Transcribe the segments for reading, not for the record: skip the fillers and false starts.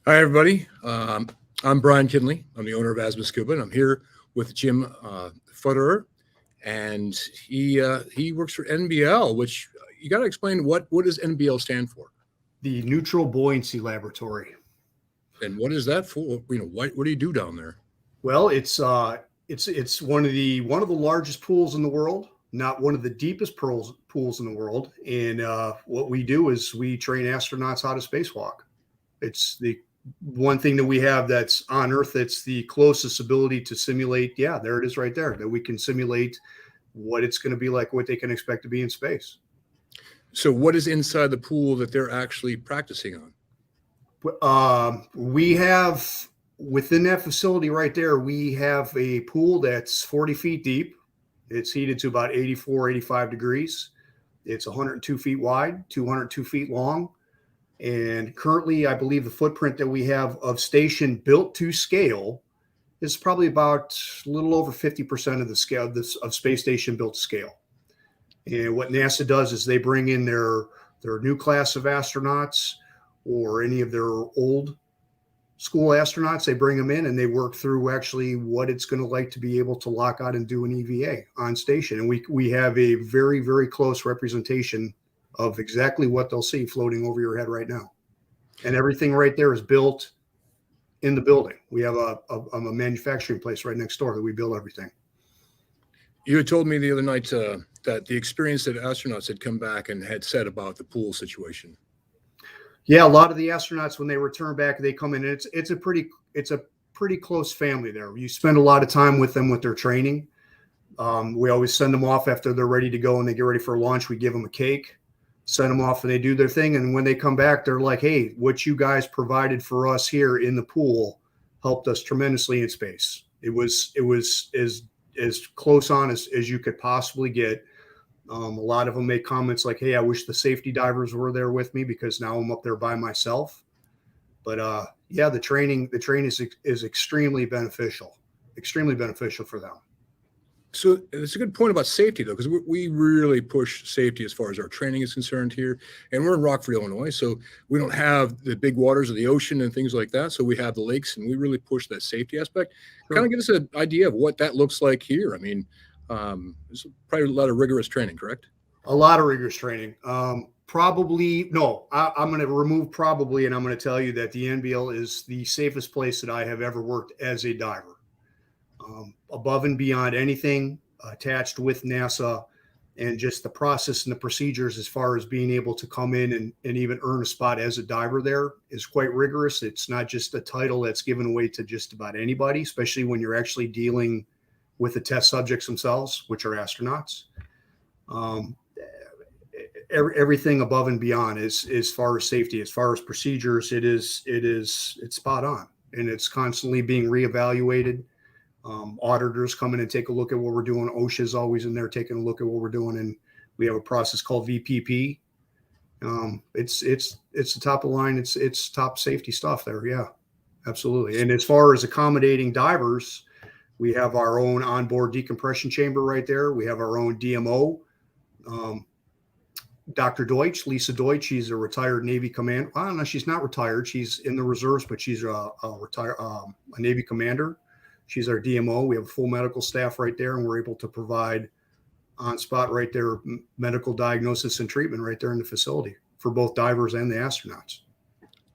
Hi, everybody. I'm Brian Kinley. I'm the owner of Azimuth Scuba, and I'm here with Jim Fuderer, and he works for NBL. Which you got to explain what does NBL stand for, The Neutral Buoyancy Laboratory. and what is that for? What do you do down there? Well, it's one of the largest pools in the world, not one of the deepest pools in the world. And what we do is we train astronauts how to spacewalk. It's the one thing that we have that's on Earth that's the closest ability to simulate. Yeah, there it is right there, that we can simulate what it's going to be like, what they can expect to be in space. So what is inside the pool that they're actually practicing on? We have, within that facility right there, we have a pool that's 40 feet deep. It's heated to about 84, 85 degrees. It's 102 feet wide, 202 feet long. And currently, I believe the footprint that we have of station built to scale is probably about a little over 50% of the scale of space station built to scale. And what NASA does is they bring in their new class of astronauts or any of their old school astronauts. They bring them in and they work through actually what it's going to like to be able to lock out and do an EVA on station. And we have a very, very close representation of exactly what they'll see floating over your head right now. And everything right there is built in the building. We have a manufacturing place right next door that we build everything. You had told me the other night that the experience that astronauts had come back and had said about the pool situation. Yeah, a lot of the astronauts, when they return back, they come in. And it's a pretty close family there. You spend a lot of time with them with their training. We always send them off after they're ready to go and they get ready for launch. We give them a cake, send them off, and they do their thing. And when they come back, they're like, "Hey, what you guys provided for us here in the pool helped us tremendously in space. It was as close on as you could possibly get." A lot of them make comments like, "Hey, I wish the safety divers were there with me because now I'm up there by myself." But yeah, the training is extremely beneficial for them. So it's a good point about safety, though, because we really push safety as far as our training is concerned here. And we're in Rockford, Illinois, so we don't have the big waters of the ocean and things like that. So we have the lakes, and we really push that safety aspect. Sure. Kind of give us an idea of what that looks like here. I mean, there's probably a lot of rigorous training, correct? A lot of rigorous training. Probably, no, I'm going to remove probably, and I'm going to tell you that the NBL is the safest place that I have ever worked as a diver. Above and beyond anything attached with NASA, and just the process and the procedures as far as being able to come in and even earn a spot as a diver there is quite rigorous. It's not just a title that's given away to just about anybody, especially when you're actually dealing with the test subjects themselves, which are astronauts. Everything above and beyond is, as far as safety, as far as procedures, it's spot on, and it's constantly being reevaluated. Auditors come in and take a look at what we're doing. OSHA's always in there taking a look at what we're doing, and we have a process called VPP. It's the top of the line. It's top safety stuff there. Yeah, absolutely. And as far as accommodating divers, we have our own onboard decompression chamber right there. We have our own DMO. Dr. Deutsch, Lisa Deutsch, she's a retired Navy commander. Well, no, she's not retired. She's in the reserves, but she's a Navy commander. She's our DMO. We have a full medical staff right there, and we're able to provide on spot right there medical diagnosis and treatment right there in the facility for both divers and the astronauts.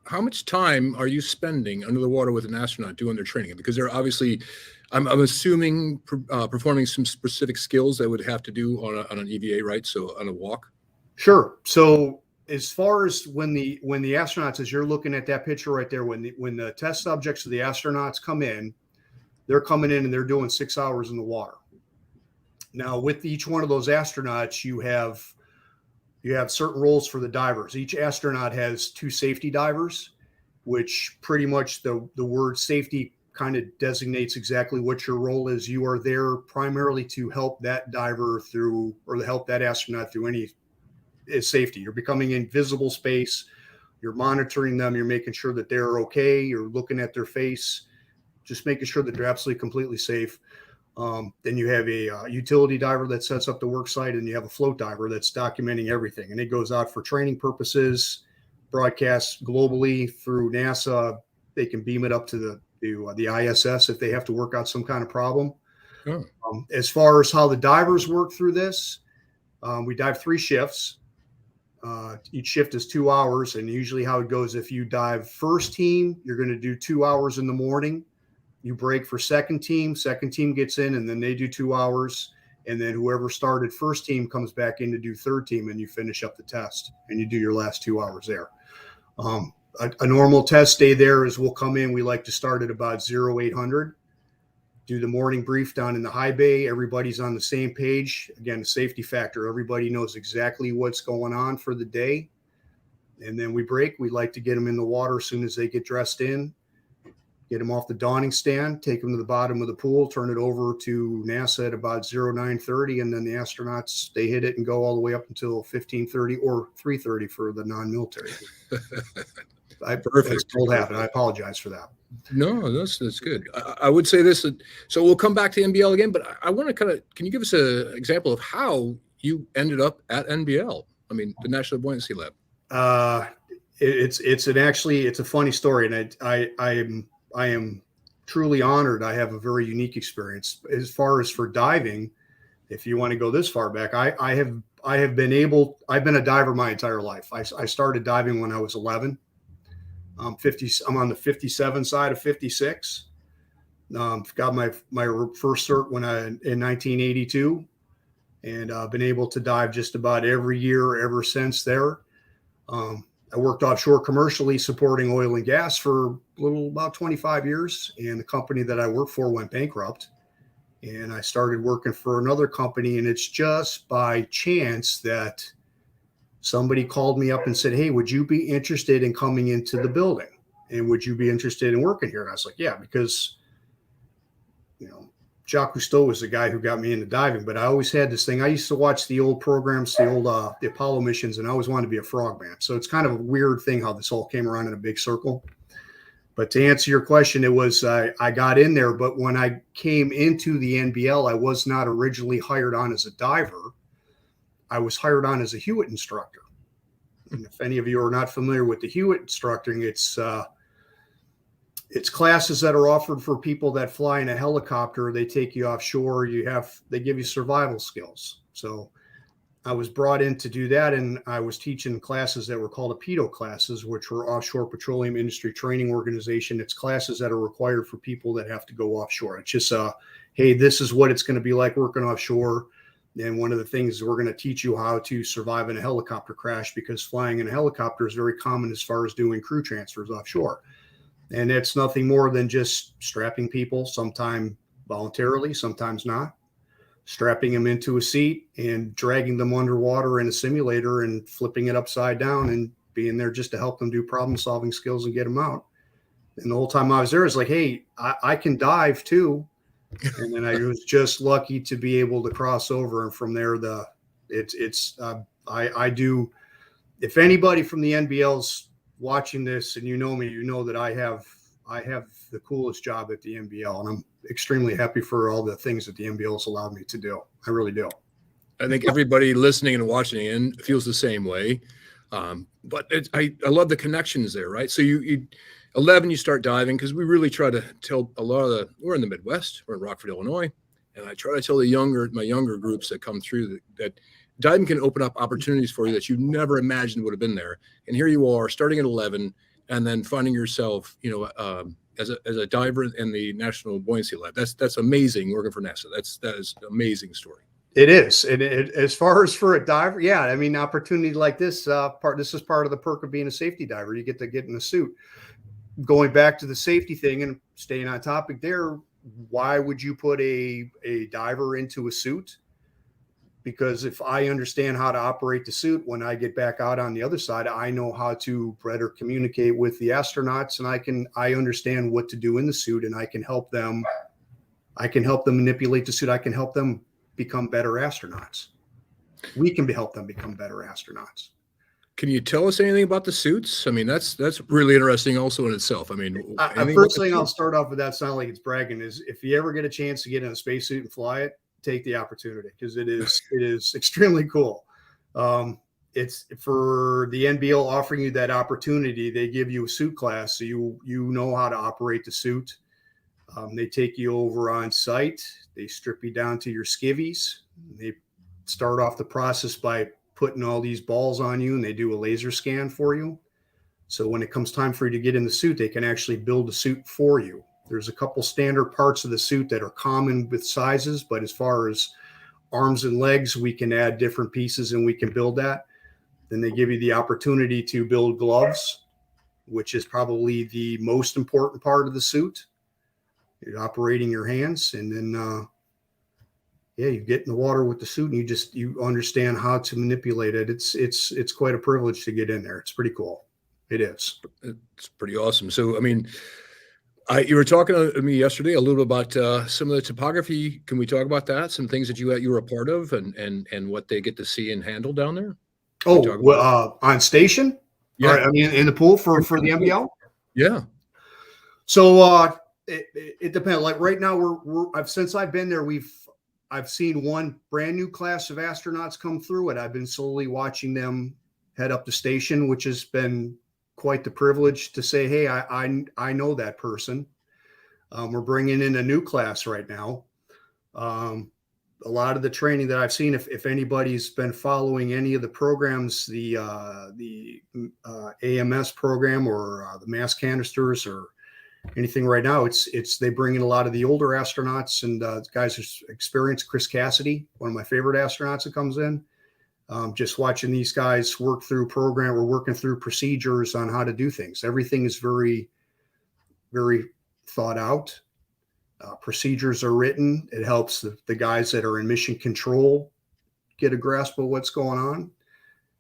How much time are you spending under the water with an astronaut doing their training? Because they're obviously, I'm assuming, performing some specific skills that would have to do on an EVA, right? So on a walk. Sure. So as far as when the astronauts, as you're looking at that picture right there, when the test subjects of the astronauts come in, they're coming in and they're doing 6 hours in the water. Now, with each one of those astronauts, you have certain roles for the divers. Each astronaut has 2 safety divers, which pretty much the word safety kind of designates exactly what your role is. You are there primarily to help that diver through, or to help that astronaut through any safety. You're becoming in visible space. You're monitoring them. You're making sure that they're okay. You're looking at their face, just making sure that they're absolutely completely safe. Then you have a utility diver that sets up the work site, and you have a float diver that's documenting everything. And it goes out for training purposes, broadcasts globally through NASA, They can beam it up to the ISS if they have to work out some kind of problem. Oh. As far as how the divers work through this, we dive 3 shifts. Each shift is 2 hours, and usually how it goes, if you dive first team, you're going to do 2 hours in the morning. You break for second team gets in, and then they do 2 hours, and then whoever started first team comes back in to do third team, and you finish up the test, and you do your last 2 hours there. A normal test day there is we'll come in, we like to start at about 0800, do the morning brief down in the high bay. Everybody's on the same page. Again, the safety factor, everybody knows exactly what's going on for the day. And then we break. We like to get them in the water as soon as they get dressed in, get them off the donning stand, take them to the bottom of the pool, turn it over to NASA at about 0930. And then the astronauts, they hit it and go all the way up until 1530 or 3:30 for the non-military. Perfect. Old habit. I apologize for that. No, that's good. I would say this. So we'll come back to NBL again, but I want to can you give us an example of how you ended up at NBL? I mean, the National Buoyancy Lab. It's a funny story, and I am truly honored. I have a very unique experience as far as for diving. If you want to go this far back, I've been a diver my entire life. I started diving when I was 11. I'm on the 57 side of 56. Got my first cert in 1982, and I've been able to dive just about every year ever since there. I worked offshore commercially supporting oil and gas for about 25 years, and the company that I worked for went bankrupt, and I started working for another company, and it's just by chance that somebody called me up and said, "Hey, would you be interested in coming into the building? And would you be interested in working here?" And I was like, "Yeah," because, Jacques Cousteau was the guy who got me into diving, but I always had this thing. I used to watch the old programs, the Apollo missions, and I always wanted to be a frogman. So it's kind of a weird thing how this all came around in a big circle. But to answer your question, it was, I got in there, but when I came into the NBL, I was not originally hired on as a diver. I was hired on as a Hewitt instructor. And if any of you are not familiar with the Hewitt instructing, it's classes that are offered for people that fly in a helicopter. They take you offshore. They give you survival skills. So I was brought in to do that, and I was teaching classes that were called APEDO classes, which were Offshore Petroleum Industry Training Organization. It's classes that are required for people that have to go offshore. It's just, hey, this is what it's going to be like working offshore. And one of the things we're going to teach you how to survive in a helicopter crash, because flying in a helicopter is very common as far as doing crew transfers offshore. And it's nothing more than just strapping people, sometimes voluntarily, sometimes not, strapping them into a seat and dragging them underwater in a simulator and flipping it upside down and being there just to help them do problem solving skills and get them out. And the whole time I was there, it's like, hey, I can dive too. And then I was just lucky to be able to cross over. And from there, I do. If anybody from the NBL's watching this and you know me, you know that I have the coolest job at the NBL, and I'm extremely happy for all the things that the NBL has allowed me to do. I really do. I think everybody listening and watching and feels the same way. But I love the connections there, right? So you 11, you start diving, because we really try to tell we're in the Midwest, we're in Rockford, Illinois. And I try to tell my younger groups that come through that diving can open up opportunities for you that you never imagined would have been there. And here you are starting at 11 and then finding yourself, as a diver in the National Buoyancy Lab. That's amazing working for NASA. That is an amazing story. It is. And as far as for a diver, yeah, I mean, opportunity like this, this is part of the perk of being a safety diver. You get to get in a suit. Going back to the safety thing and staying on topic there, why would you put a diver into a suit? Because if I understand how to operate the suit, when I get back out on the other side, I know how to better communicate with the astronauts, and I understand what to do in the suit, and I can help them manipulate the suit. I can help them become better astronauts. We can help them become better astronauts. Can you tell us anything about the suits? I mean, that's really interesting also in itself. I mean, first thing I'll start off with, that sound like it's bragging, is if you ever get a chance to get in a spacesuit and fly it, take the opportunity, because it is extremely cool. it's for the NBL offering you that opportunity. They give you a suit class, so you know how to operate the suit. They take you over on site. They strip you down to your skivvies. They start off the process by putting all these balls on you, and they do a laser scan for you. So when it comes time for you to get in the suit, they can actually build a suit for you. There's a couple standard parts of the suit that are common with sizes, but as far as arms and legs, we can add different pieces and we can build that. Then they give you the opportunity to build gloves, which is probably the most important part of the suit. You're operating your hands, and then you get in the water with the suit, and you understand how to manipulate it. It's quite a privilege to get in there. It's pretty cool. It is. It's pretty awesome. So, I mean, you were talking to me yesterday a little bit about some of the topography. Can we talk about that? Some things that you were a part of, and what they get to see and handle down there. On station? Yeah, I mean, in the pool for the NBL. Yeah. So it depends. Like right now, since I've been there, I've seen one brand new class of astronauts come through it. I've been slowly watching them head up the station, which has been quite the privilege to say, hey, I know that person. We're bringing in a new class right now. A lot of the training that I've seen, if anybody's been following any of the programs, the AMS program or the mass canisters or anything right now, it's they bring in a lot of the older astronauts and guys who's experienced. Chris Cassidy, one of my favorite astronauts that comes in. Just watching these guys work through program or working through procedures on how to do things. Everything is very, very thought out. Procedures are written. It helps the guys that are in mission control get a grasp of what's going on.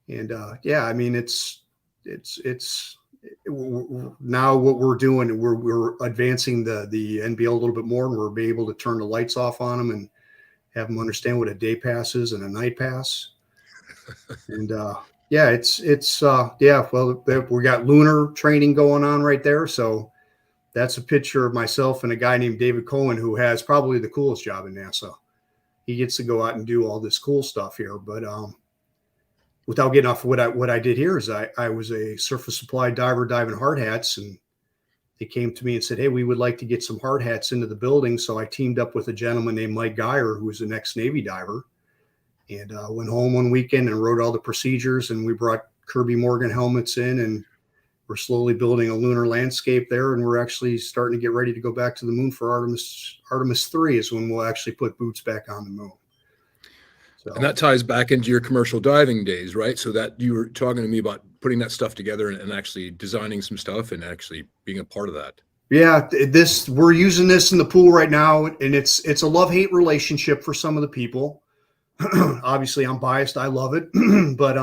And I mean, it's now what we're doing. We're advancing the NBL a little bit more, and we're able to turn the lights off on them and have them understand what a day pass is and a night pass. And well, we got lunar training going on right there. So that's a picture of myself and a guy named David Cohen, who has probably the coolest job in NASA. He gets to go out and do all this cool stuff here. But without getting off what I did here is I was a surface supply diver diving hard hats, and they came to me and said, hey, we would like to get some hard hats into the building. So I teamed up with a gentleman named Mike Geyer, who was an ex-Navy diver, and went home one weekend and wrote all the procedures, and we brought Kirby Morgan helmets in, and we're slowly building a lunar landscape there, and we're actually starting to get ready to go back to the moon for Artemis 3 is when we'll actually put boots back on the moon. So, and that ties back into your commercial diving days, right? So that you were talking to me about putting that stuff together and actually designing some stuff and actually being a part of that. Yeah, we're using this in the pool right now, and it's a love-hate relationship for some of the people. Obviously, I'm biased. I love it, but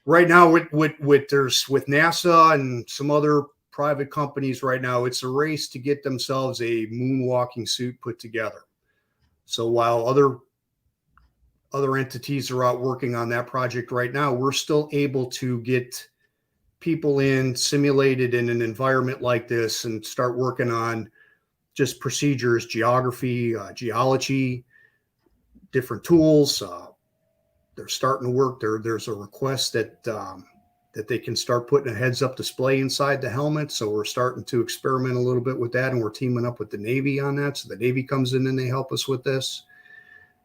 right now with NASA and some other private companies right now, it's a race to get themselves a moonwalking suit put together. So while other entities are out working on that project right now, we're still able to get people simulated in an environment like this and start working on just procedures, geography, geology, different tools. They're starting to work. There's a request that they can start putting a heads-up display inside the helmet. So we're starting to experiment a little bit with that, and we're teaming up with the Navy on that. So the Navy comes in and they help us with this.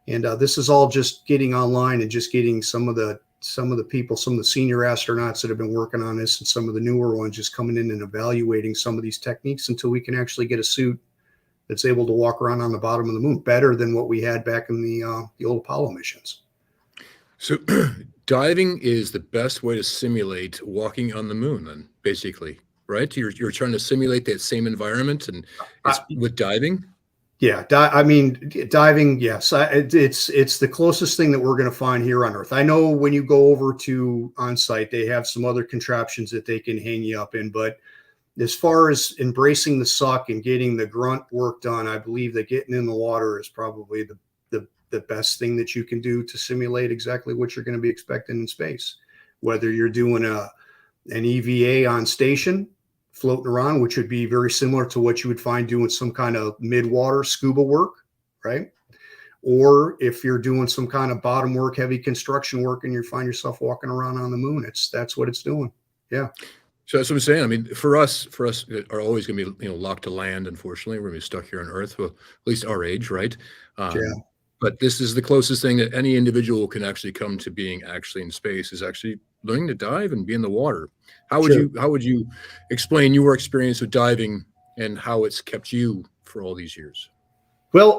And this is all just getting online and just getting some of the people, some of the senior astronauts that have been working on this, and some of the newer ones just coming in and evaluating some of these techniques until we can actually get a suit that's able to walk around on the bottom of the moon better than what we had back in the old Apollo missions. So diving is the best way to simulate walking on the moon, then, basically, right? You're trying to simulate that same environment, and it's with diving. Yeah, I mean, diving, yes. It's the closest thing that we're going to find here on Earth. I know when you go over to on-site, they have some other contraptions that they can hang you up in. But as far as embracing the suck and getting the grunt work done, I believe that getting in the water is probably the best thing that you can do to simulate exactly what you're going to be expecting in space. Whether you're doing an EVA on station, floating around, which would be very similar to what you would find doing some kind of mid-water scuba work, right? or if you're doing some kind of bottom work, heavy construction work, and you find yourself walking around on the moon, that's what it's doing. Yeah. So that's what I'm saying. I mean, for us that are always going to be, locked to land. Unfortunately, we're going to be stuck here on Earth, well, at least our age, right? Yeah. But this is the closest thing that any individual can actually come to being actually in space, is actually learning to dive and be in the water. Sure. How would you explain your experience with diving and how it's kept you for all these years? Well,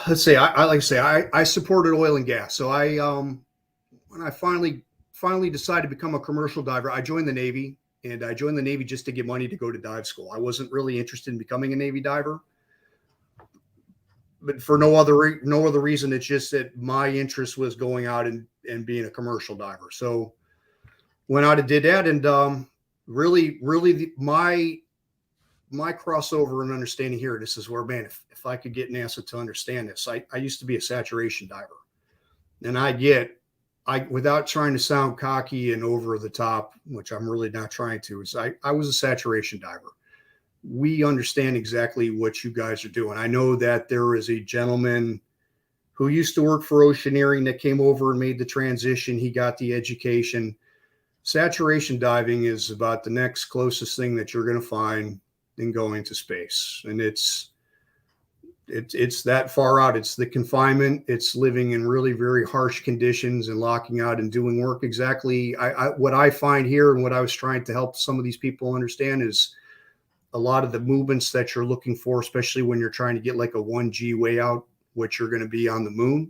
let's say I like to say I supported oil and gas. So when I finally decided to become a commercial diver, I joined the Navy, and I joined the Navy just to get money to go to dive school. I wasn't really interested in becoming a Navy diver, but for no other reason. It's just that my interest was going out and being a commercial diver. So went out and did that, and really my crossover and understanding here. This is where, man, if I could get NASA to understand this, I used to be a saturation diver, and without trying to sound cocky and over the top, which I'm really not trying to, is I was a saturation diver. We understand exactly what you guys are doing. I know that there is a gentleman who used to work for Oceaneering that came over and made the transition. He got the education. Saturation diving is about the next closest thing that you're going to find in going to space. And it's that far out. It's the confinement. It's living in really very harsh conditions and locking out and doing work exactly. What I find here, and what I was trying to help some of these people understand, is a lot of the movements that you're looking for, especially when you're trying to get like a 1G way out, which you're going to be on the moon,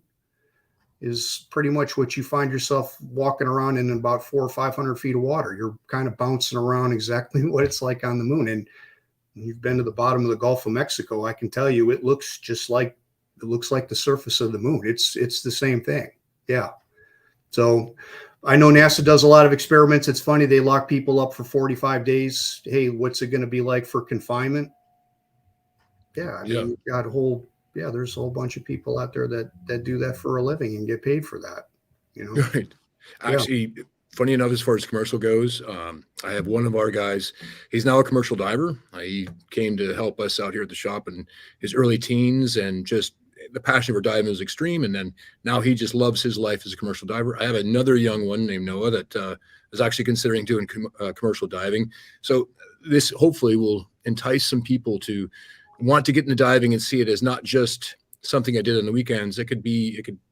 is pretty much what you find yourself walking around in about 400 or 500 feet of water. You're kind of bouncing around exactly what it's like on the moon. And you've been to the bottom of the Gulf of Mexico, I can tell you it looks like the surface of the moon. It's the same thing. Yeah. So I know NASA does a lot of experiments. It's funny, they lock people up for 45 days. Hey, what's it going to be like for confinement? Yeah, I mean, you've got there's a whole bunch of people out there that do that for a living and get paid for that. Right. Actually, funny enough, as far as commercial goes, I have one of our guys. He's now a commercial diver. He came to help us out here at the shop in his early teens, and just the passion for diving was extreme. And then now he just loves his life as a commercial diver. I have another young one named Noah that is actually considering doing commercial diving. So this hopefully will entice some people to want to get into diving and see it as not just something I did on the weekends. It could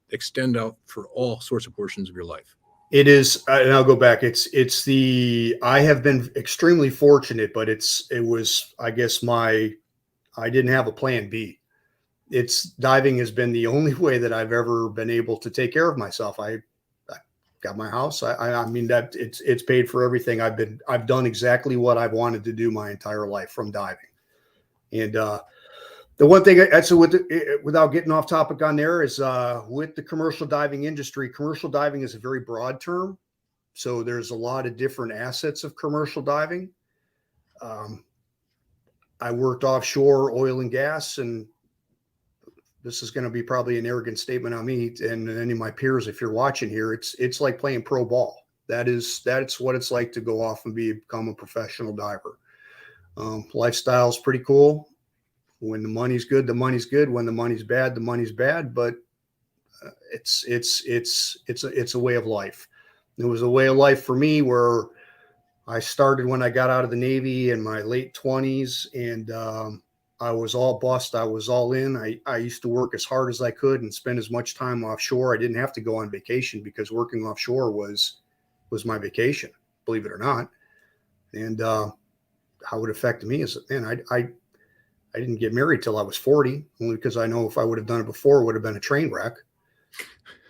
extend out for all sorts of portions of your life. It is, and I'll go back. I have been extremely fortunate, but it was, I guess I didn't have a plan B. Diving has been the only way that I've ever been able to take care of myself. I got my house. I mean that it's paid for everything. I've done exactly what I've wanted to do my entire life from diving. And the one thing, without getting off topic on there, is with the commercial diving industry. Commercial diving is a very broad term, so there's a lot of different assets of commercial diving. I worked offshore oil and gas, and this is going to be probably an arrogant statement on me and any of my peers. If you're watching here, it's like playing pro ball. That's what it's like to go off and become a professional diver. Lifestyle is pretty cool. When the money's good, the money's good. When the money's bad, the money's bad. But it's a way of life. It was a way of life for me where I started when I got out of the Navy in my late 20s, and I was all bust. I was all in. I used to work as hard as I could and spend as much time offshore. I didn't have to go on vacation because working offshore was my vacation, believe it or not. And how it affected me is, man, I didn't get married till I was 40, only because I know if I would have done it before, it would have been a train wreck.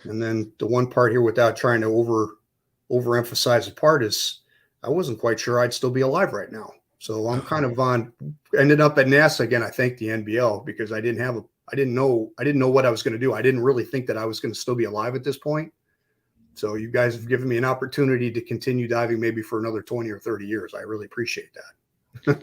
And then the one part here, without trying to overemphasize the part, is I wasn't quite sure I'd still be alive right now. So I'm kind of ended up at NASA again. I thank the NBL, because I didn't know what I was going to do. I didn't really think that I was going to still be alive at this point. So you guys have given me an opportunity to continue diving maybe for another 20 or 30 years. I really appreciate that.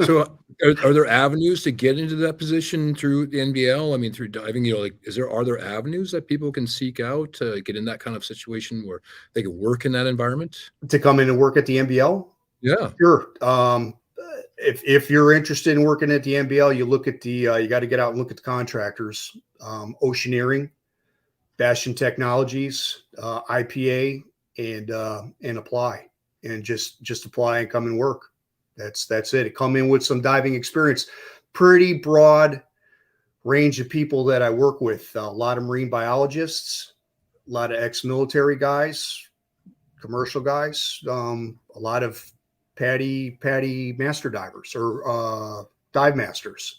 So are there avenues to get into that position through the NBL? I mean, through diving, are there avenues that people can seek out to get in that kind of situation where they can work in that environment? To come in and work at the NBL? Yeah. Sure. If you're interested in working at the NBL, you got to get out and look at the contractors. Oceaneering Bastion Technologies, IPA, and apply, and just apply and come and work. That's it. Come in with some diving experience. Pretty broad range of people that I work with. A lot of marine biologists, a lot of ex-military guys, commercial guys, a lot of PADI master divers or dive masters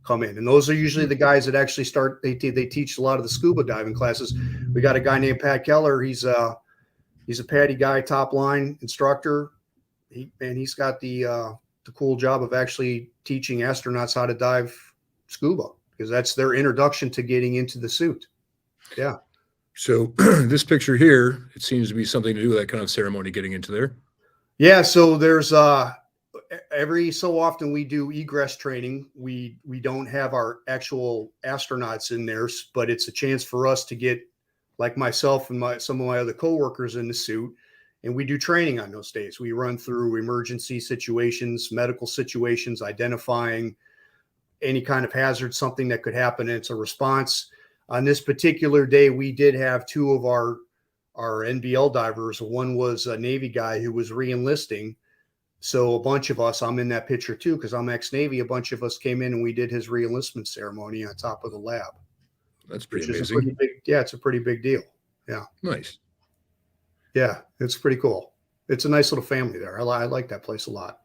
come in, and those are usually the guys that actually start. They teach a lot of the scuba diving classes. We got a guy named Pat Keller. He's a PADI guy, top line instructor. He's got the cool job of actually teaching astronauts how to dive scuba, because that's their introduction to getting into the suit. Yeah. So this picture here, it seems to be something to do with that kind of ceremony getting into there. Yeah. So there's every so often we do egress training. We don't have our actual astronauts in there, but it's a chance for us to get, like myself and some of my other coworkers, in the suit, and we do training on those days. We run through emergency situations, medical situations, identifying any kind of hazard, something that could happen, and it's a response. On this particular day, we did have two of our NBL divers. One was a Navy guy who was re-enlisting. So a bunch of us, I'm in that picture too, because I'm ex-Navy. A bunch of us came in and we did his re-enlistment ceremony on top of the lab. That's pretty which amazing. Is a pretty big, yeah, it's a pretty big deal. Yeah. Nice. Yeah, it's pretty cool. It's a nice little family there. I like that place a lot.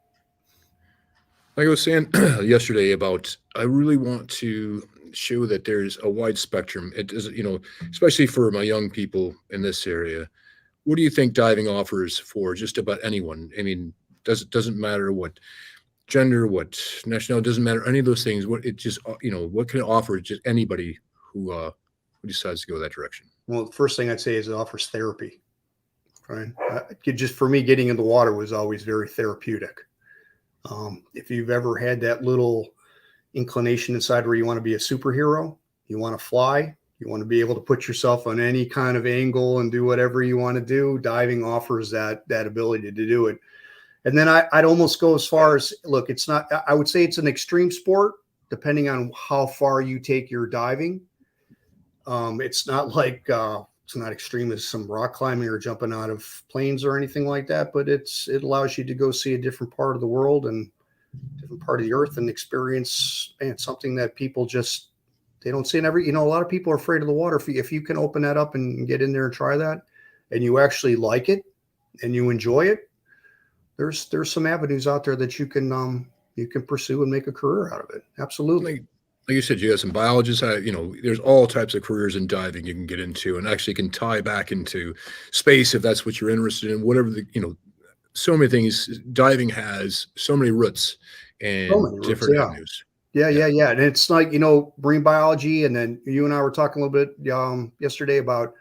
Like I was saying yesterday about, I really want to show that there's a wide spectrum. It is, especially for my young people in this area. What do you think diving offers for just about anyone? I mean, doesn't matter what gender, what nationality, doesn't matter any of those things. What it just, what can it offer just anybody who decides to go that direction? Well, the first thing I'd say is it offers therapy. Right. Just for me, getting in the water was always very therapeutic. If you've ever had that little inclination inside where you want to be a superhero, you want to fly, you want to be able to put yourself on any kind of angle and do whatever you want to do, diving offers that ability to do it. And then I'd almost go as far as, look, it's not, I would say it's an extreme sport, depending on how far you take your diving. It's not like, it's not extreme as some rock climbing or jumping out of planes or anything like that, but it allows you to go see a different part of the world and different part of the earth and experience, something that people just, they don't see in every, a lot of people are afraid of the water. If you can open that up and get in there and try that, and you actually like it and you enjoy it, there's some avenues out there that you can pursue and make a career out of it. Absolutely. Like you said, you have some biologists, there's all types of careers in diving you can get into, and actually can tie back into space if that's what you're interested in, whatever so many things. Diving has so many roots and different avenues. Yeah. And it's like, marine biology. And then you and I were talking a little bit yesterday about,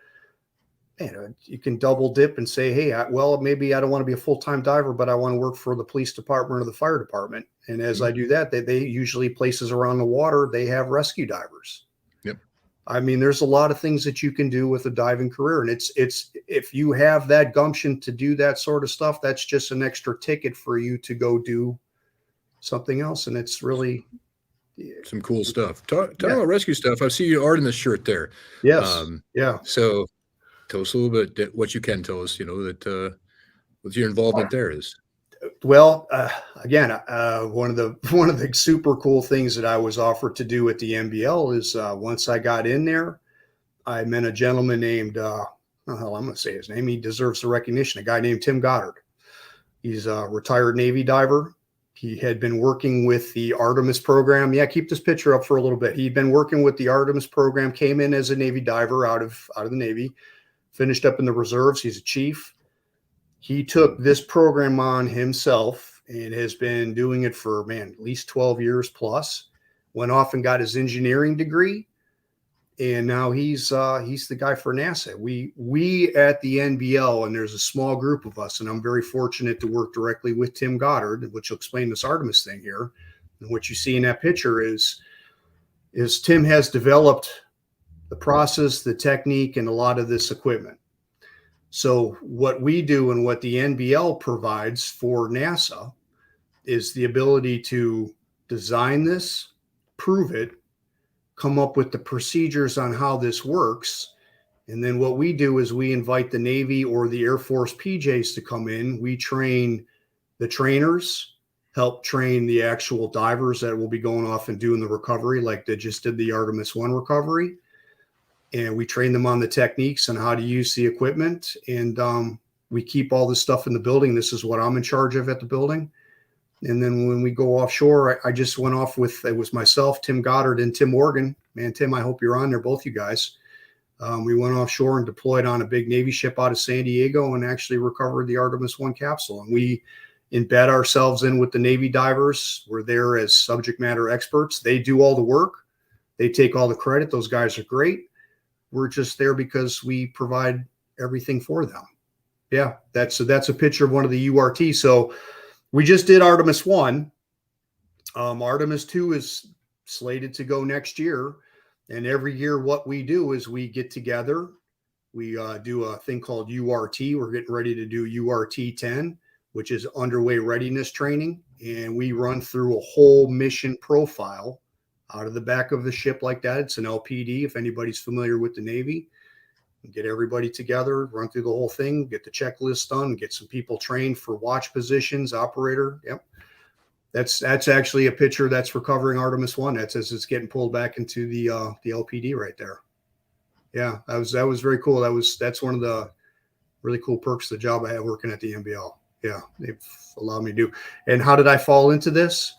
you can double dip and say, hey, maybe I don't want to be a full-time diver, but I want to work for the police department or the fire department. And as I do that, they usually, places around the water, they have rescue divers. Yep. I mean, there's a lot of things that you can do with a diving career. And it's if you have that gumption to do that sort of stuff, that's just an extra ticket for you to go do something else. And it's really some cool stuff. Talk about rescue stuff. I see you Artemis shirt there. Yes. So tell us a little bit what you can tell us, that what your involvement there is. Well, again, one of the super cool things that I was offered to do at the NBL is once I got in there, I met a gentleman named, I'm going to say his name. He deserves the recognition. A guy named Tim Goddard. He's a retired Navy diver. He had been working with the Artemis program. Yeah, keep this picture up for a little bit. He'd been working with the Artemis program, came in as a Navy diver out of the Navy, finished up in the reserves. He's a chief. He took this program on himself and has been doing it for, at least 12 years plus. Went off and got his engineering degree. And now he's the guy for NASA. We at the NBL, and there's a small group of us, and I'm very fortunate to work directly with Tim Goddard, which will explain this Artemis thing here. And what you see in that picture is Tim has developed the process, the technique, and a lot of this equipment. So what we do and what the NBL provides for NASA is the ability to design this, prove it, come up with the procedures on how this works, And then what we do is we invite the Navy or the Air Force PJs to come in. We train the trainers, help train the actual divers that will be going off and doing the recovery, like they just did the Artemis 1 recovery. And we train them on the techniques and how to use the equipment. And we keep all this stuff in the building. This is what I'm in charge of at the building. And then when we go offshore, I just went off with, it was myself, Tim Goddard, and Tim Morgan. Man, Tim, I hope you're on there, both you guys. We went offshore and deployed on a big Navy ship out of San Diego and actually recovered the Artemis 1 capsule. And we embed ourselves in with the Navy divers. We're there as subject matter experts. They do all the work. They take all the credit. Those guys are great. We're just there because we provide everything for them. Yeah, that's a picture of one of the URT. So we just did Artemis 1. Artemis 2 is slated to go next year. And every year what we do is we get together. We do a thing called URT. We're getting ready to do URT 10, which is underway readiness training. And we run through a whole mission profile out of the back of the ship like that. It's an LPD, if anybody's familiar with the Navy. Get everybody together, run through the whole thing, get the checklist done, get some people trained for watch positions, operator. Yep. That's actually a picture that's recovering Artemis 1. That's as it's getting pulled back into the LPD right there. Yeah, that was very cool. That's one of the really cool perks of the job I have working at the NBL. Yeah, they've allowed me to do. And how did I fall into this?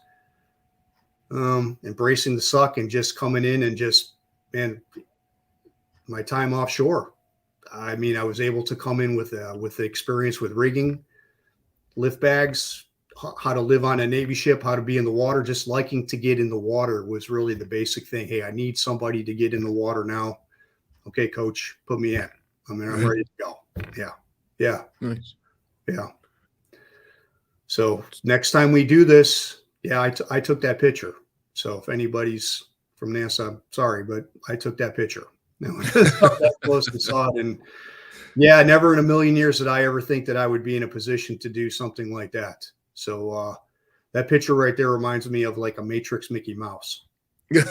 Embracing the suck and just coming in and just, man, my time offshore. I mean, I was able to come in with the experience with rigging, lift bags, how to live on a Navy ship, how to be in the water. Just liking to get in the water was really the basic thing. Hey, I need somebody to get in the water now. Okay, coach, put me in. I mean, I'm ready to go. Yeah. Yeah. Nice. Yeah. So next time we do this, yeah, I took that picture. So if anybody's from NASA, I'm sorry, but I took that picture. No, that close and saw it. And yeah, never in a million years did I ever think that I would be in a position to do something like that. So that picture right there reminds me of like a Matrix Mickey Mouse. But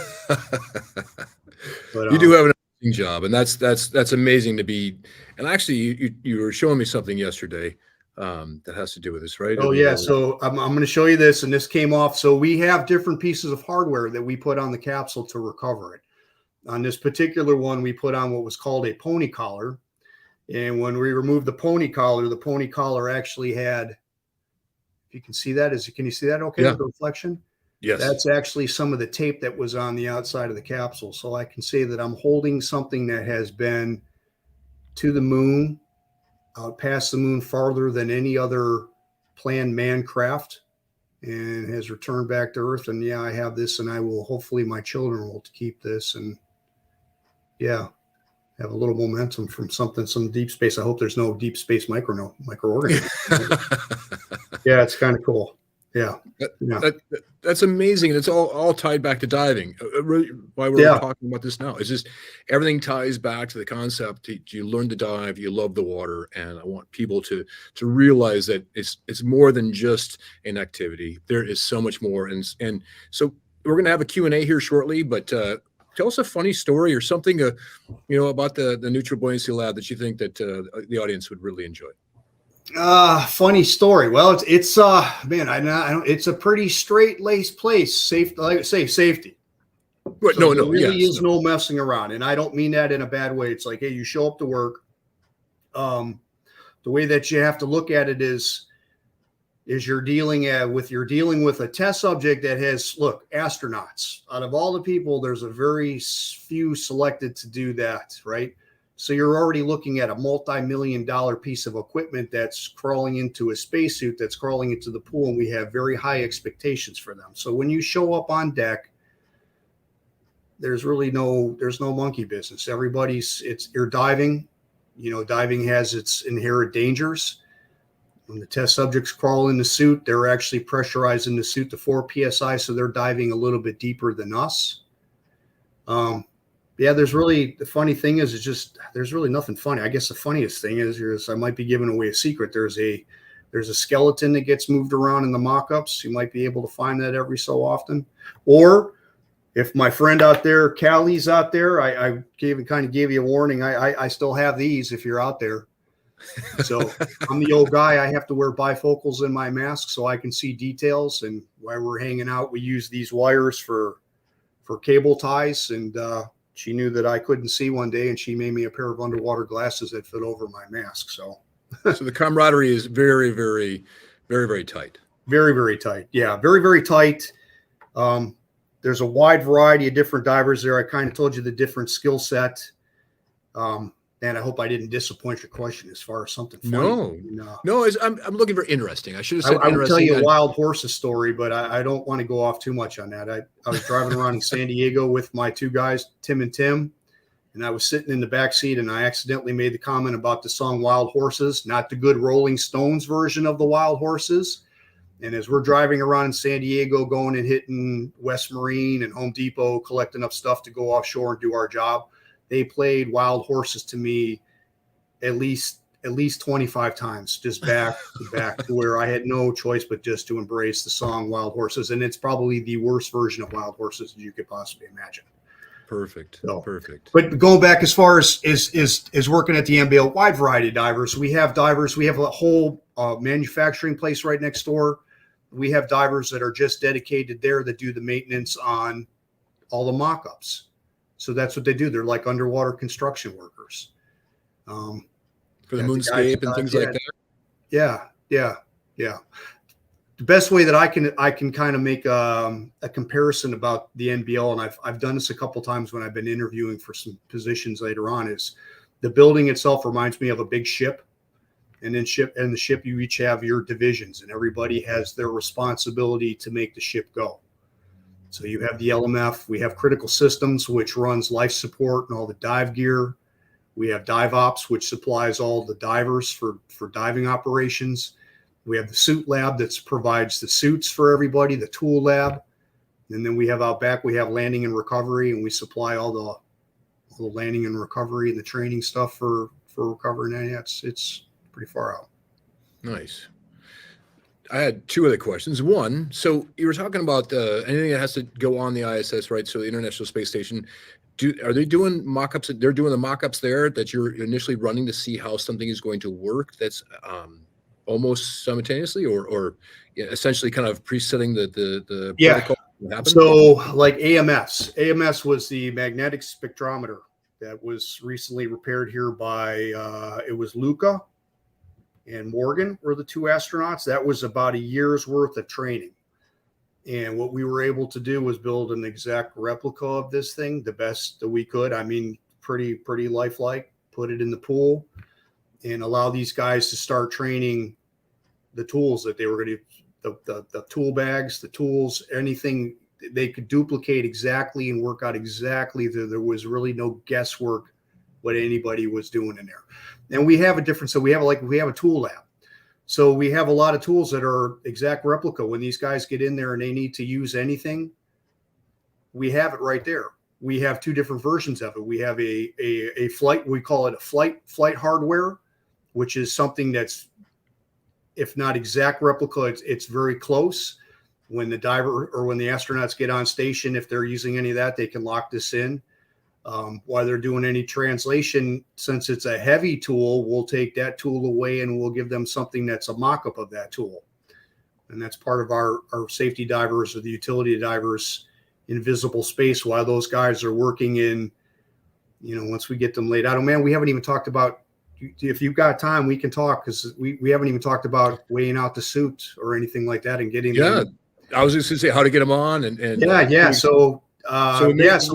you do have an amazing job, and that's amazing to be. And actually, you were showing me something yesterday that has to do with this, right? Oh yeah. So I'm going to show you this, and this came off. So we have different pieces of hardware that we put on the capsule to recover it. On this particular one, we put on what was called a pony collar. And when we removed the pony collar actually had, if you can see that, can you see that okay, yeah, with the reflection? Yes. That's actually some of the tape that was on the outside of the capsule. So I can say that I'm holding something that has been to the moon, past the moon farther than any other planned manned craft, and has returned back to Earth. And yeah, I have this, and I will, hopefully my children will keep this, and yeah, have a little momentum from some deep space. I hope there's no deep space microorganisms. Yeah, it's kind of cool. Yeah. That's amazing. And it's all tied back to diving. Really, why we're talking about this now is just everything ties back to the concept. You learn to dive, you love the water, and I want people to realize that it's more than just an activity. There is so much more. And so we're going to have a Q&A here shortly, but tell us a funny story or something, about the Neutral Buoyancy Lab that you think that the audience would really enjoy. Funny story. Well, it's man, I don't. It's a pretty straight-laced place. Safe, like I say, safety. But so there really is no messing around, and I don't mean that in a bad way. It's like, hey, you show up to work. The way that you have to look at it is you're dealing with a test subject that has, look, astronauts. Out of all the people, there's a very few selected to do that, right? So you're already looking at a multi-million-dollar piece of equipment that's crawling into a spacesuit, that's crawling into the pool, and we have very high expectations for them. So when you show up on deck, there's no monkey business. You're diving. Diving has its inherent dangers. When the test subjects crawl in the suit, they're actually pressurizing the suit to 4 psi, so they're diving a little bit deeper than us. Yeah, the funny thing is, there's really nothing funny. I guess the funniest thing is I might be giving away a secret. There's a skeleton that gets moved around in the mock-ups. You might be able to find that every so often. Or if my friend out there, Callie's out there, I kind of gave you a warning. I still have these if you're out there. So I'm the old guy. I have to wear bifocals in my mask so I can see details. And while we're hanging out, we use these wires for cable ties. And she knew that I couldn't see one day, and she made me a pair of underwater glasses that fit over my mask. So the camaraderie is very, very, very, very tight. Very, very tight. Yeah, very, very tight. There's a wide variety of different divers there. I kind of told you the different skill set. And I hope I didn't disappoint your question as far as something funny. No, I'm looking for interesting. I should have said I would interesting. tell you a wild horses story, but I don't want to go off too much on that. I was driving around in San Diego with my two guys, Tim and Tim, and I was sitting in the back seat, and I accidentally made the comment about the song Wild Horses, not the good Rolling Stones version of the Wild Horses. And as we're driving around in San Diego, going and hitting West Marine and Home Depot, collecting up stuff to go offshore and do our job, they played Wild Horses to me at least 25 times, just back to back, to where I had no choice but just to embrace the song Wild Horses. And it's probably the worst version of Wild Horses that you could possibly imagine. Perfect. So, perfect. But going back as far as working at the NBL, wide variety of divers. We have a whole manufacturing place right next door. We have divers that are just dedicated there that do the maintenance on all the mock-ups. So that's what they do. They're like underwater construction workers. For the moonscape and things like that. Yeah. The best way that I can kind of make a comparison about the NBL, and I've done this a couple times when I've been interviewing for some positions later on, is the building itself reminds me of a big ship. And in the ship, you each have your divisions, and everybody has their responsibility to make the ship go. So you have the LMF, we have critical systems, which runs life support and all the dive gear. We have dive ops, which supplies all the divers for diving operations. We have the suit lab that provides the suits for everybody, the tool lab. And then we have out back, we have landing and recovery, and we supply all the landing and recovery and the training stuff for recovering. And it's pretty far out. Nice. I had two other questions. One, so you were talking about anything that has to go on the ISS, right? So the International Space Station, are they doing mock-ups? They're doing the mock-ups there that you're initially running to see how something is going to work. That's almost simultaneously, or essentially kind of presetting the protocol. So like AMS was the magnetic spectrometer that was recently repaired here by it was Luca and Morgan were the two astronauts. That was about a year's worth of training. And what we were able to do was build an exact replica of this thing, the best that we could. I mean, pretty lifelike, put it in the pool and allow these guys to start training the tools that they were going to, the tool bags, the tools, anything they could duplicate exactly and work out exactly. There was really no guesswork what anybody was doing in there. And we have a different, so we have a tool lab. So we have a lot of tools that are exact replica. When these guys get in there and they need to use anything, we have it right there. We have two different versions of it. We have a flight, we call it a flight hardware, which is something that's, if not exact replica, it's very close. When the diver or when the astronauts get on station, if they're using any of that, they can lock this in. While they're doing any translation, since it's a heavy tool, we'll take that tool away and we'll give them something that's a mock-up of that tool. And that's part of our safety divers or the utility divers in visible space while those guys are working in, once we get them laid out. Oh, man, we haven't even talked about, if you've got time, we can talk, because we haven't even talked about weighing out the suit or anything like that and getting them. I was just going to say how to get them on. So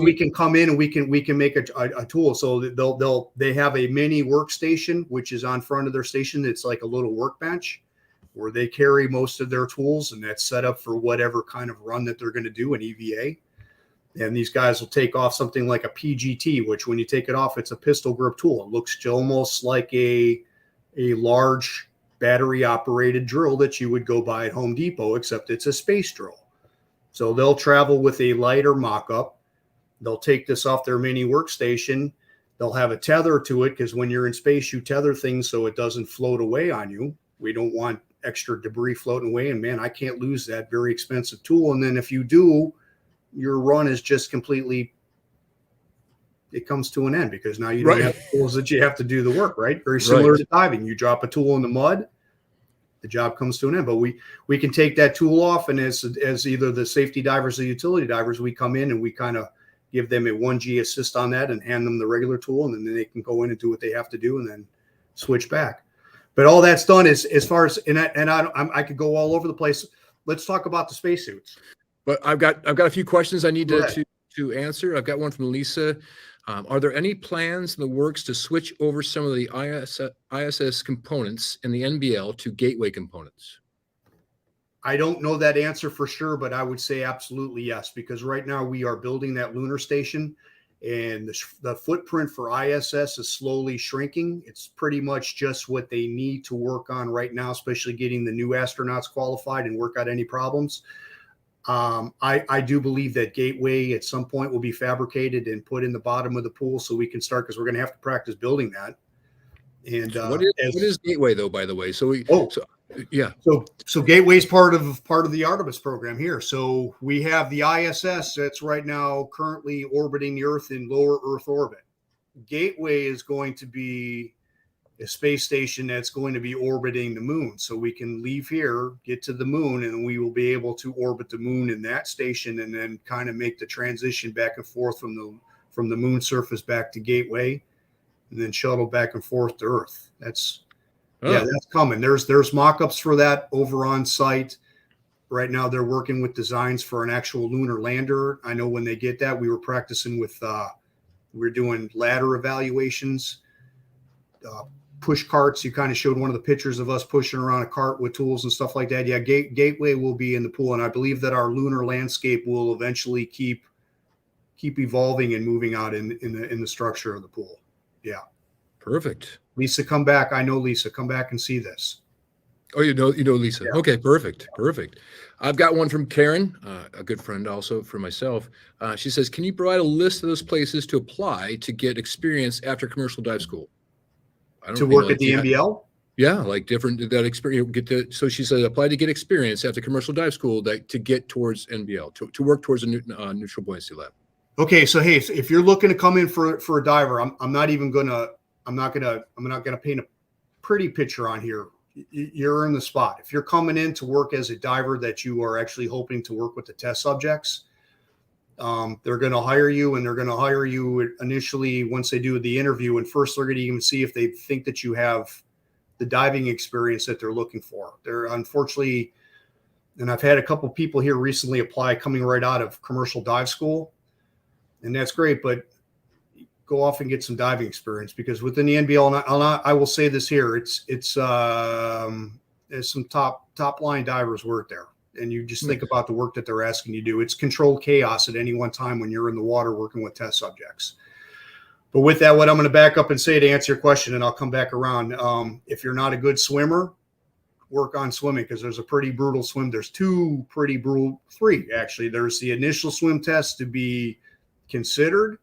we can come in and we can make a tool. So they have a mini workstation, which is on front of their station. It's like a little workbench where they carry most of their tools, and that's set up for whatever kind of run that they're going to do in EVA. And these guys will take off something like a PGT, which when you take it off, it's a pistol grip tool. It looks almost like a large battery operated drill that you would go buy at Home Depot, except it's a space drill. So they'll travel with a lighter mock-up. They'll take this off their mini workstation. They'll have a tether to it, because when you're in space, you tether things so it doesn't float away on you. We don't want extra debris floating away. And man, I can't lose that very expensive tool. And then if you do, your run is just completely, it comes to an end because now you don't have the tools that you have to do the work, right? Very similar to diving. You drop a tool in the mud, the job comes to an end. But we can take that tool off, and as either the safety divers or utility divers, we come in and we kind of give them a 1G assist on that and hand them the regular tool, and then they can go in and do what they have to do and then switch back. But all that's done is, as far as, I could go all over the place. Let's talk about the spacesuits. But I've got a few questions I need to answer. I've got one from Lisa. Are there any plans in the works to switch over some of the ISS components in the NBL to gateway components? I don't know that answer for sure, but I would say absolutely yes, because right now we are building that lunar station, and the footprint for ISS is slowly shrinking. It's pretty much just what they need to work on right now, especially getting the new astronauts qualified and work out any problems. I do believe that gateway at some point will be fabricated and put in the bottom of the pool so we can start, because we're going to have to practice building that. And what is gateway, though, by the way? So gateway is part of the Artemis program here. So we have the ISS that's right now currently orbiting the Earth in lower Earth orbit. Gateway is going to be a space station that's going to be orbiting the moon. So we can leave here, get to the moon, and we will be able to orbit the moon in that station, and then kind of make the transition back and forth from the moon surface back to gateway, and then shuttle back and forth to Earth. That's coming. There's mock-ups for that over on site. Right now they're working with designs for an actual lunar lander. I know when they get that, we were practicing with we're doing ladder evaluations, push carts. You kind of showed one of the pictures of us pushing around a cart with tools and stuff like that. Yeah, gateway will be in the pool, and I believe that our lunar landscape will eventually keep evolving and moving out in the structure of the pool. Yeah. Perfect. Lisa, come back. I know Lisa. Come back and see this. Oh, you know Lisa. Yeah. Okay, perfect. I've got one from Karen, a good friend also for myself. She says, can you provide a list of those places to apply to get experience after commercial dive school? To work at the NBL? Yeah, like that experience. So she said, apply to get experience after commercial dive school to get towards NBL, to work towards a Neutral Buoyancy Lab. Okay, so hey, if you're looking to come in for a diver, I'm not gonna paint a pretty picture on here. You're in the spot. If you're coming in to work as a diver that you are actually hoping to work with the test subjects, they're going to hire you, and they're going to hire you initially once they do the interview. And first, they're going to even see if they think that you have the diving experience that they're looking for. They're unfortunately, and I've had a couple people here recently apply coming right out of commercial dive school, and that's great, but go off and get some diving experience, because within the NBL, and I will say this here, there's some top line divers work there. And you just think about the work that they're asking you to do. It's controlled chaos at any one time when you're in the water working with test subjects. But with that, what I'm going to back up and say to answer your question, and I'll come back around. If you're not a good swimmer, work on swimming, because there's a pretty brutal swim. There's three actually. There's the initial swim test to be considered.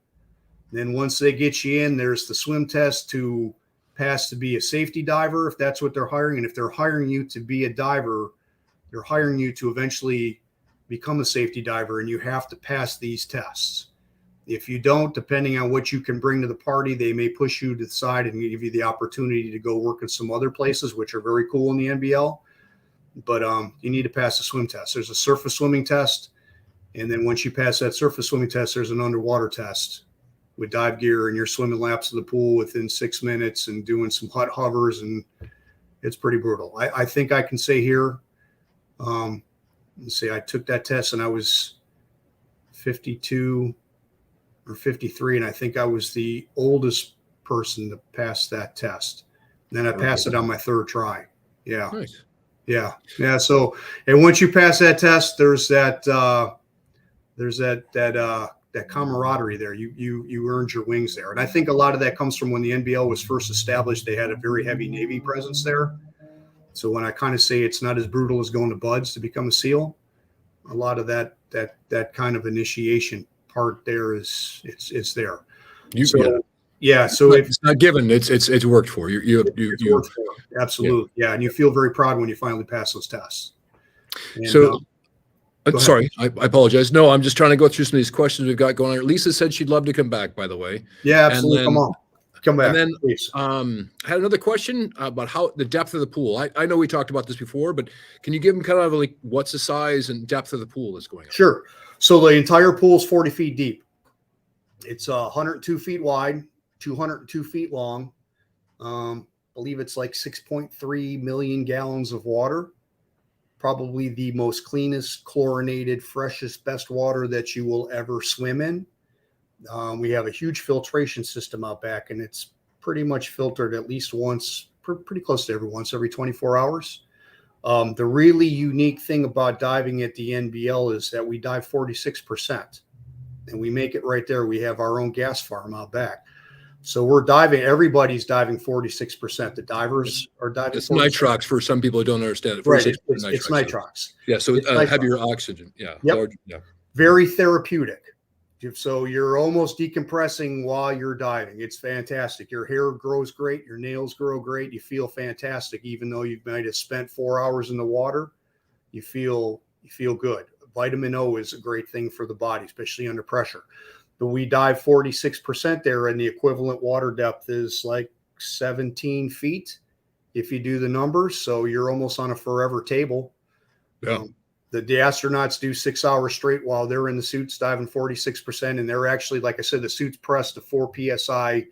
Then once they get you in, there's the swim test to pass to be a safety diver, if that's what they're hiring. And if they're hiring you to be a diver, they're hiring you to eventually become a safety diver, and you have to pass these tests. If you don't, depending on what you can bring to the party, they may push you to the side and give you the opportunity to go work in some other places, which are very cool in the NBL. But you need to pass the swim test. There's a surface swimming test. And then once you pass that surface swimming test, there's an underwater test with dive gear, and you're swimming laps of the pool within 6 minutes and doing some hot hovers, and it's pretty brutal. I think I can say here, let's see, I took that test and I was 52 or 53, and I think I was the oldest person to pass that test. And then I passed it on my third try. Yeah. Nice. Yeah. So, and once you pass that test, there's that camaraderie there. You earned your wings there. And I think a lot of that comes from when the NBL was first established. They had a very heavy Navy presence there. So when I kind of say it's not as brutal as going to Buds to become a SEAL, a lot of that kind of initiation part there it's there. So it's not given. It's worked for you. It's worked for. Absolutely. Yeah. And you feel very proud when you finally pass those tests. And, so Go ahead. Sorry, I apologize. No, I'm just trying to go through some of these questions we've got going on. Lisa said she'd love to come back, by the way. Yeah, And absolutely. Come then, on. Come back, and then, please. I had another question about how the depth of the pool. I know we talked about this before, but can you give them kind of like what's the size and depth of the pool that's going on? Sure. So the entire pool is 40 feet deep. It's 102 feet wide, 202 feet long. Believe it's like 6.3 million gallons of water. Probably the most cleanest, chlorinated, freshest, best water that you will ever swim in. We have a huge filtration system out back, and it's pretty much filtered at least once, pretty close to every 24 hours. The really unique thing about diving at the NBL is that we dive 46%, and we make it right there. We have our own gas farm out back. So we're diving, everybody's diving 46%. The divers are diving. It's nitrox for some people who don't understand it. Right. It's nitrox. Yeah. So heavier oxygen. Yeah. Yep. Large, yeah. Very therapeutic. So you're almost decompressing while you're diving. It's fantastic. Your hair grows great. Your nails grow great. You feel fantastic. Even though you might have spent 4 hours in the water, you feel good. Vitamin O is a great thing for the body, especially under pressure. But we dive 46% there, and the equivalent water depth is like 17 feet if you do the numbers. So you're almost on a forever table. Yeah. The astronauts do 6 hours straight while they're in the suits diving 46%. And they're actually, like I said, the suits pressed to 4 PSI.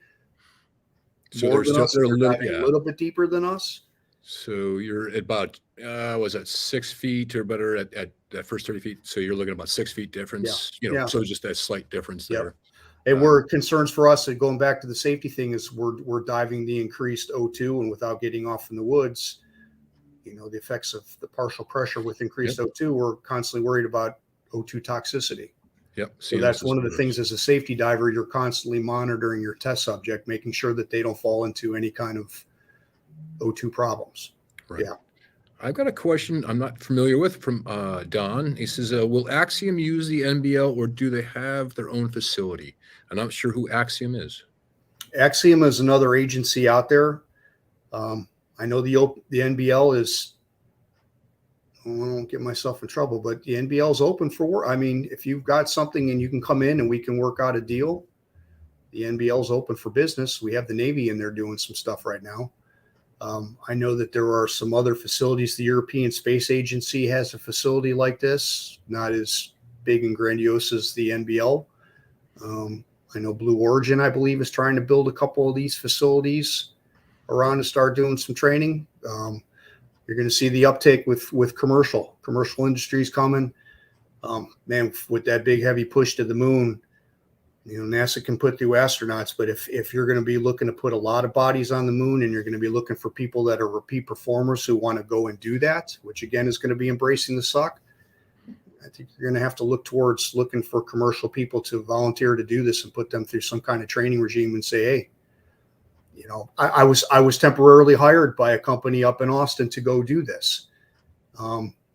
So they're a little bit deeper than us. So you're at about, was that 6 feet or better at that first 30 feet? So you're looking at about 6 feet difference, so just that slight difference there. And we're concerns for us, and going back to the safety thing, is we're diving the increased O2, and without getting off in the woods, the effects of the partial pressure with increased O2, we're constantly worried about O2 toxicity. Yep. So that's one of the things as a safety diver, you're constantly monitoring your test subject, making sure that they don't fall into any kind of O2 problems. Right. Yeah. I've got a question I'm not familiar with from Don. He says, will Axiom use the NBL, or do they have their own facility? I'm not sure who Axiom is. Axiom is another agency out there. I know the NBL is, I won't get myself in trouble, but the NBL is open for work. I mean, if you've got something and you can come in and we can work out a deal, the NBL is open for business. We have the Navy in there doing some stuff right now. I know that there are some other facilities. The European Space Agency has a facility like this, not as big and grandiose as the NBL. I know Blue Origin, I believe, is trying to build a couple of these facilities around to start doing some training. You're going to see the uptake with commercial industries coming. Man, with that big heavy push to the moon, NASA can put through astronauts, but if you're going to be looking to put a lot of bodies on the moon, and you're going to be looking for people that are repeat performers who want to go and do that, which again is going to be embracing the suck, I think you're going to have to look towards looking for commercial people to volunteer to do this and put them through some kind of training regime and say, hey, I was temporarily hired by a company up in Austin to go do this.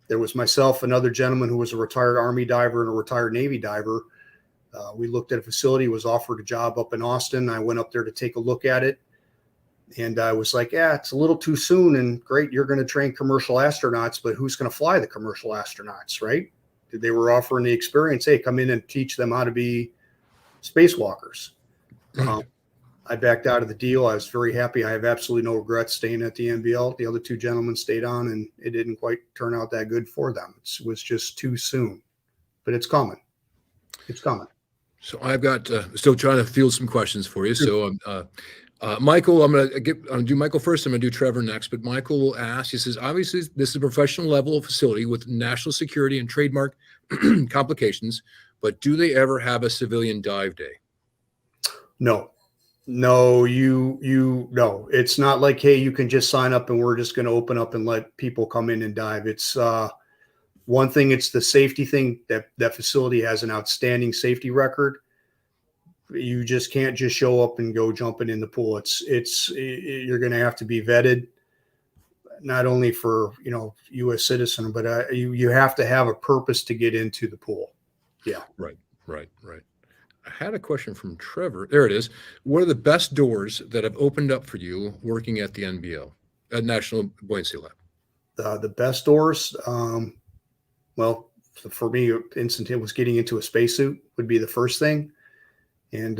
There was myself, another gentleman who was a retired Army diver and a retired Navy diver. We looked at a facility, was offered a job up in Austin. I went up there to take a look at it. And I was like, yeah, it's a little too soon. And great, you're going to train commercial astronauts, but who's going to fly the commercial astronauts, right? They were offering the experience. Hey, come in and teach them how to be spacewalkers. I backed out of the deal. I was very happy. I have absolutely no regrets staying at the NBL. The other two gentlemen stayed on, and it didn't quite turn out that good for them. It was just too soon, but it's coming. It's coming. So I've got still trying to field some questions for you. So Michael, I'm going to do Michael first. I'm going to do Trevor next. But Michael will ask, he says, obviously, this is a professional level facility with national security and trademark complications, but do they ever have a civilian dive day? No, no. It's not like, hey, you can just sign up and we're just going to open up and let people come in and dive. It's one thing. It's the safety thing. That facility has an outstanding safety record. You just can't just show up and go jumping in the pool. You're going to have to be vetted, not only for, U.S. citizen, but you have to have a purpose to get into the pool. Yeah. Right. I had a question from Trevor. There it is. What are the best doors that have opened up for you working at the NBL, at National Buoyancy Lab? The best doors, well, So for me, instant it was getting into a spacesuit would be the first thing. And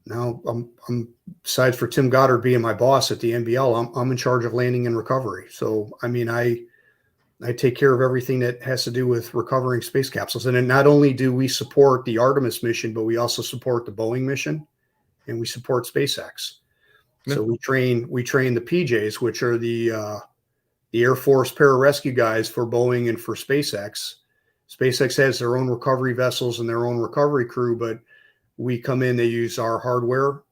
now I'm besides for Tim Goddard being my boss at the NBL, I'm in charge of landing and recovery. So I mean, I take care of everything that has to do with recovering space capsules. And then not only do we support the Artemis mission, but we also support the Boeing mission, and we support SpaceX. So we train the PJs, which are the Air Force pararescue guys for Boeing and for SpaceX. SpaceX has their own recovery vessels and their own recovery crew, but we come in, they use our hardware.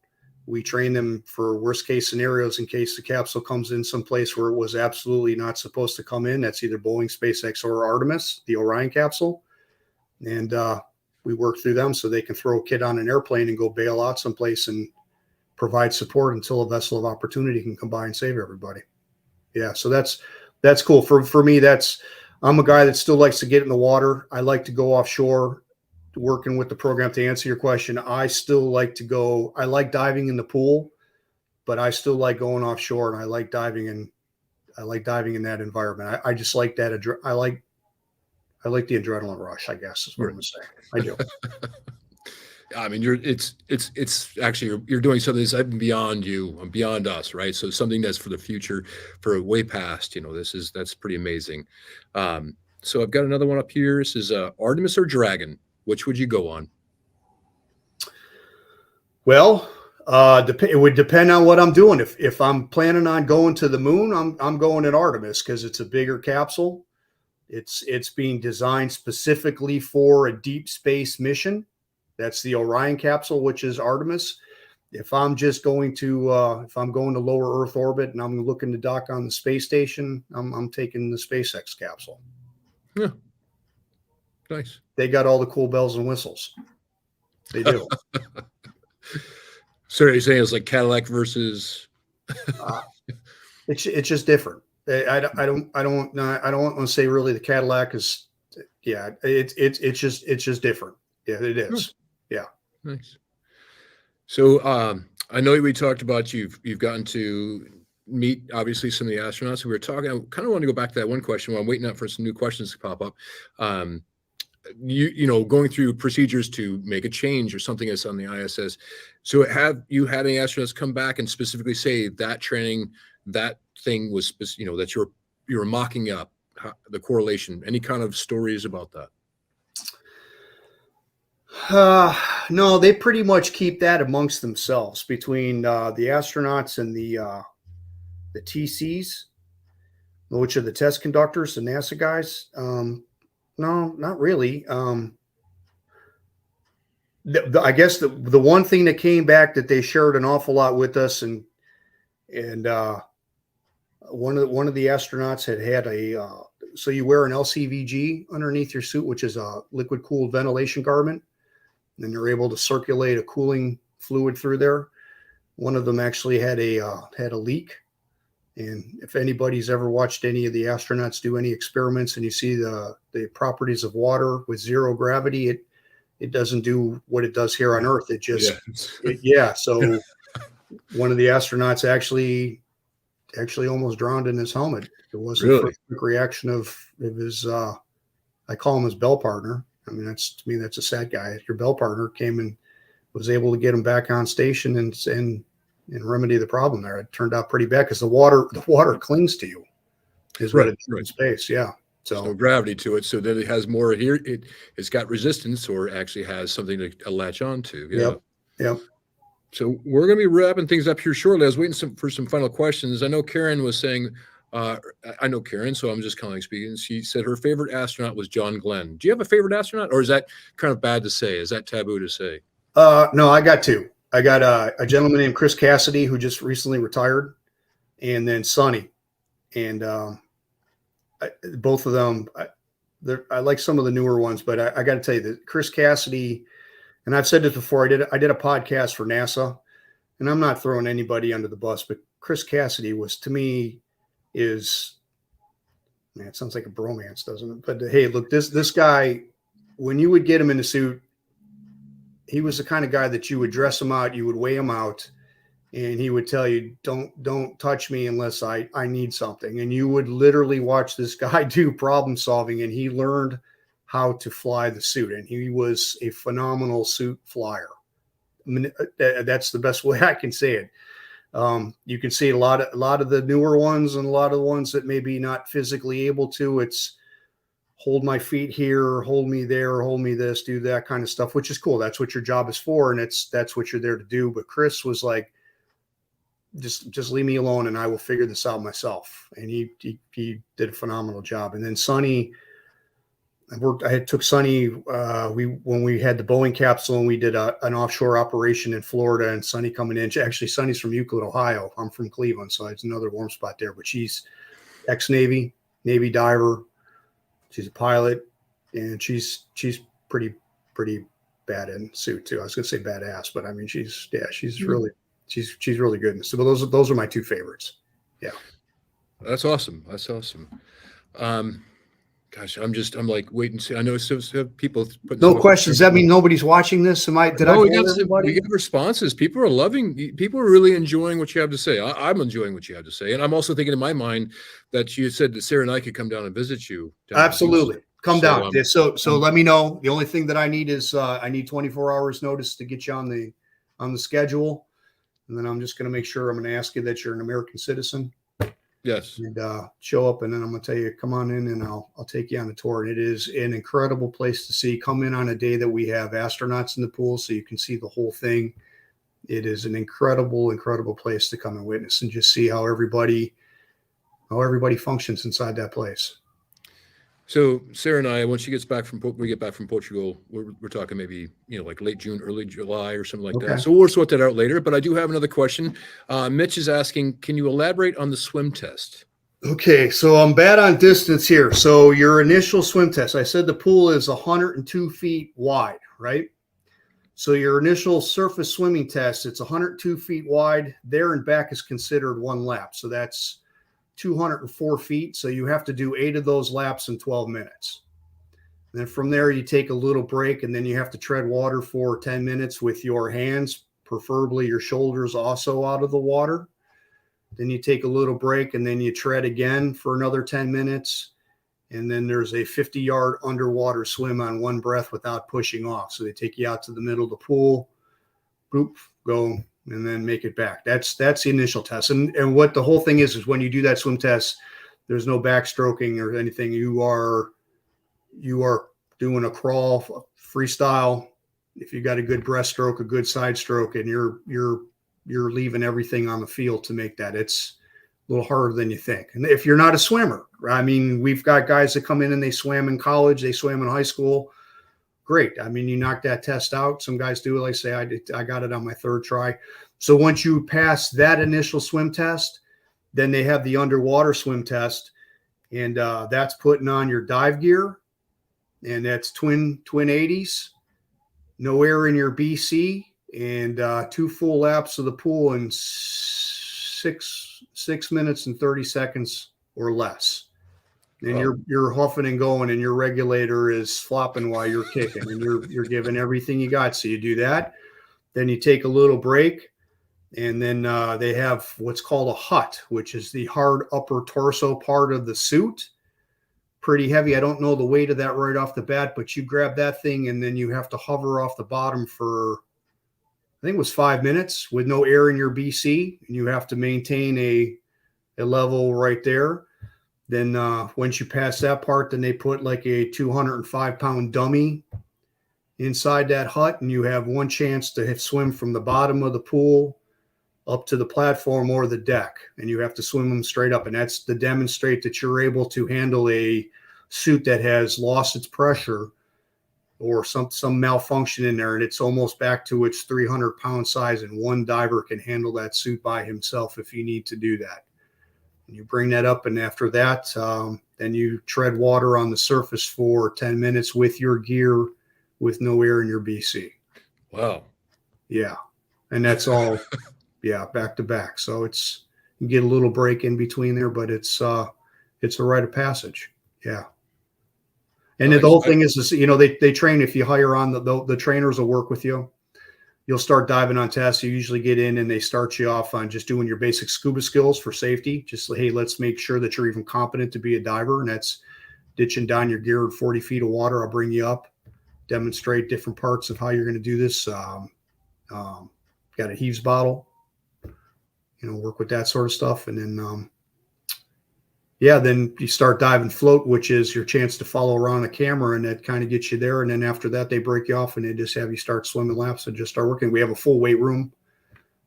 We train them for worst case scenarios in case the capsule comes in someplace where it was absolutely not supposed to come in. That's either Boeing, SpaceX, or Artemis, the Orion capsule. And we work through them so they can throw a kid on an airplane and go bail out someplace and provide support until a vessel of opportunity can come by and save everybody. Yeah, so that's cool. For me, I'm a guy that still likes to get in the water. I like to go offshore. Working with the program, to answer your question, I still like to go. I like diving in the pool, but I still like going offshore, and I like diving in that environment. I just like that. I like the adrenaline rush, I guess is what I'm saying. I do. I mean, it's actually you're doing something that's beyond you and beyond us, right? So something that's for the future, for way past. That's pretty amazing. So I've got another one up here. This is Artemis or Dragon. Which would you go on? Well, it would depend on what I'm doing. If I'm planning on going to the moon, I'm going at Artemis because it's a bigger capsule. It's being designed specifically for a deep space mission. That's the Orion capsule, which is Artemis. If I'm just going to if I'm going to lower Earth orbit and I'm looking to dock on the space station, I'm taking the SpaceX capsule. Yeah. Nice. They got all the cool bells and whistles. They do. So you're saying it's like Cadillac versus? It's just different. I don't want to say really the Cadillac is. Yeah, it's just different. Yeah, it is. Yeah. Nice. So I know we talked about you've gotten to meet obviously some of the astronauts. We were talking. I kind of want to go back to that one question while I'm waiting out for some new questions to pop up. Going through procedures to make a change or something that's on the ISS. So have you had any astronauts come back and specifically say that training, that thing was, that you were mocking up the correlation? Any kind of stories about that? No, they pretty much keep that amongst themselves between the astronauts and the TCs, which are the test conductors, the NASA guys. No, not really. I guess the one thing that came back that they shared an awful lot with us, and one of the astronauts had a so you wear an LCVG underneath your suit, which is a liquid cooled ventilation garment, and they're able to circulate a cooling fluid through there. One of them actually had a leak. And if anybody's ever watched any of the astronauts do any experiments and you see the properties of water with zero gravity, it doesn't do what it does here on Earth. It just, So one of the astronauts actually almost drowned in his helmet. It wasn't really? A quick reaction of his, I call him his bell partner. I mean, to me, that's a sad guy. Your bell partner came and was able to get him back on station and remedy the problem there. It turned out pretty bad because the water clings to you is what it does in space. Yeah. So gravity to it. So that it has more here. It's got resistance or actually has something to latch on to. Yeah. Yep. So we're going to be wrapping things up here shortly. I was waiting for some final questions. I know Karen was saying, I know Karen, so I'm just kind of like speaking. She said her favorite astronaut was John Glenn. Do you have a favorite astronaut, or is that kind of bad to say? Is that taboo to say? No, I got two. I got a gentleman named Chris Cassidy who just recently retired, and then Sonny, and both of them. I like some of the newer ones, but I got to tell you that Chris Cassidy, and I've said this before. I did a podcast for NASA, and I'm not throwing anybody under the bus, but Chris Cassidy was, to me, it sounds like a bromance, doesn't it? But hey, look, this guy, when you would get him in a suit, he was the kind of guy that you would dress him out, you would weigh him out, and he would tell you, don't touch me unless I need something. And you would literally watch this guy do problem solving, and he learned how to fly the suit, and he was a phenomenal suit flyer. I mean, that's the best way I can say it. You can see a lot of the newer ones, and a lot of the ones that maybe not physically able to. It's hold my feet here, hold me there, hold me this, do that kind of stuff, which is cool. That's what your job is for, and that's what you're there to do. But Chris was like, just leave me alone, and I will figure this out myself. And he did a phenomenal job. And then Sonny, I took Sonny. When we had the Boeing capsule, and we did an offshore operation in Florida, and Sonny coming in. Actually, Sonny's from Euclid, Ohio. I'm from Cleveland, so it's another warm spot there. But she's ex-Navy, Navy diver. She's a pilot, and she's pretty bad in suit too. I was going to say badass, but I mean she's really good. So those are my two favorites. Yeah, that's awesome. That's awesome. Gosh, I'm like waiting to see. I know some people putting no questions. Does that mean nobody's watching this? We get responses. People are really enjoying what you have to say. I'm enjoying what you have to say. And I'm also thinking in my mind that you said that Sarah and I could come down and visit you. Absolutely. Come down. So let me know. The only thing that I need is I need 24 hours notice to get you on the schedule. And then I'm just going to make sure I'm going to ask you that you're an American citizen. Yes. And show up, and then I'm going to tell you, come on in, and I'll take you on a tour. And it is an incredible place to see. Come in on a day that we have astronauts in the pool, so you can see the whole thing. It is an incredible place to come and witness, and just see how everybody functions inside that place. So Sarah and I, once we get back from Portugal, we're talking maybe, like late June, early July or something like that. So we'll sort that out later. But I do have another question. Mitch is asking, can you elaborate on the swim test? Okay, so I'm bad on distance here. So your initial swim test, I said the pool is 102 feet wide, right? So your initial surface swimming test, it's 102 feet wide. There and back is considered one lap. So that's 204 feet. So you have to do 8 of those laps in 12 minutes. And then from there, you take a little break, and then you have to tread water for 10 minutes with your hands, preferably your shoulders also out of the water. Then you take a little break, and then you tread again for another 10 minutes. And then there's a 50-yard underwater swim on one breath without pushing off. So they take you out to the middle of the pool, boop, go, and then make it back. That's the initial test. And what the whole thing is when you do that swim test, there's no backstroking or anything. You are doing a crawl, freestyle. If you got a good breaststroke, a good side stroke, and you're leaving everything on the field to make that. It's a little harder than you think. And if you're not a swimmer, I mean, we've got guys that come in and they swam in college, they swam in high school. Great. I mean, you knock that test out. Some guys do it. Like say, I got it on my 3rd try. So once you pass that initial swim test, then they have the underwater swim test, and that's putting on your dive gear, and that's twin 80s, no air in your BC, and 2 full laps of the pool in 6 minutes and 30 seconds or less. And you're huffing and going, and your regulator is flopping while you're kicking, and you're giving everything you got. So you do that, then you take a little break, and then they have what's called a hut, which is the hard upper torso part of the suit. Pretty heavy. I don't know the weight of that right off the bat, but you grab that thing, and then you have to hover off the bottom for, I think it was 5 minutes with no air in your BC, and you have to maintain a level right there. Then once you pass that part, then they put like a 205-pound dummy inside that hut, and you have one chance to swim from the bottom of the pool up to the platform or the deck, and you have to swim them straight up. And that's to demonstrate that you're able to handle a suit that has lost its pressure or some malfunction in there, and it's almost back to its 300-pound size, and one diver can handle that suit by himself if you need to do that. And you bring that up, and after that, then you tread water on the surface for 10 minutes with your gear with no air in your BC. Wow. Yeah. And that's all, back to back. So you get a little break in between there, but it's a rite of passage. Yeah. And the whole thing is, they train, if you hire on, the trainers will work with you. you'll start diving on tests. You usually get in and they start you off on just doing your basic scuba skills for safety. Just hey, let's make sure that you're even competent to be a diver, and that's ditching down your gear at 40 feet of water. I'll bring you up, demonstrate different parts of how you're going to do this. Got a heaves bottle, work with that sort of stuff. And then, then you start diving float, which is your chance to follow around a camera, and that kind of gets you there. And then after that, they break you off and they just have you start swimming laps and just start working. We have a full weight room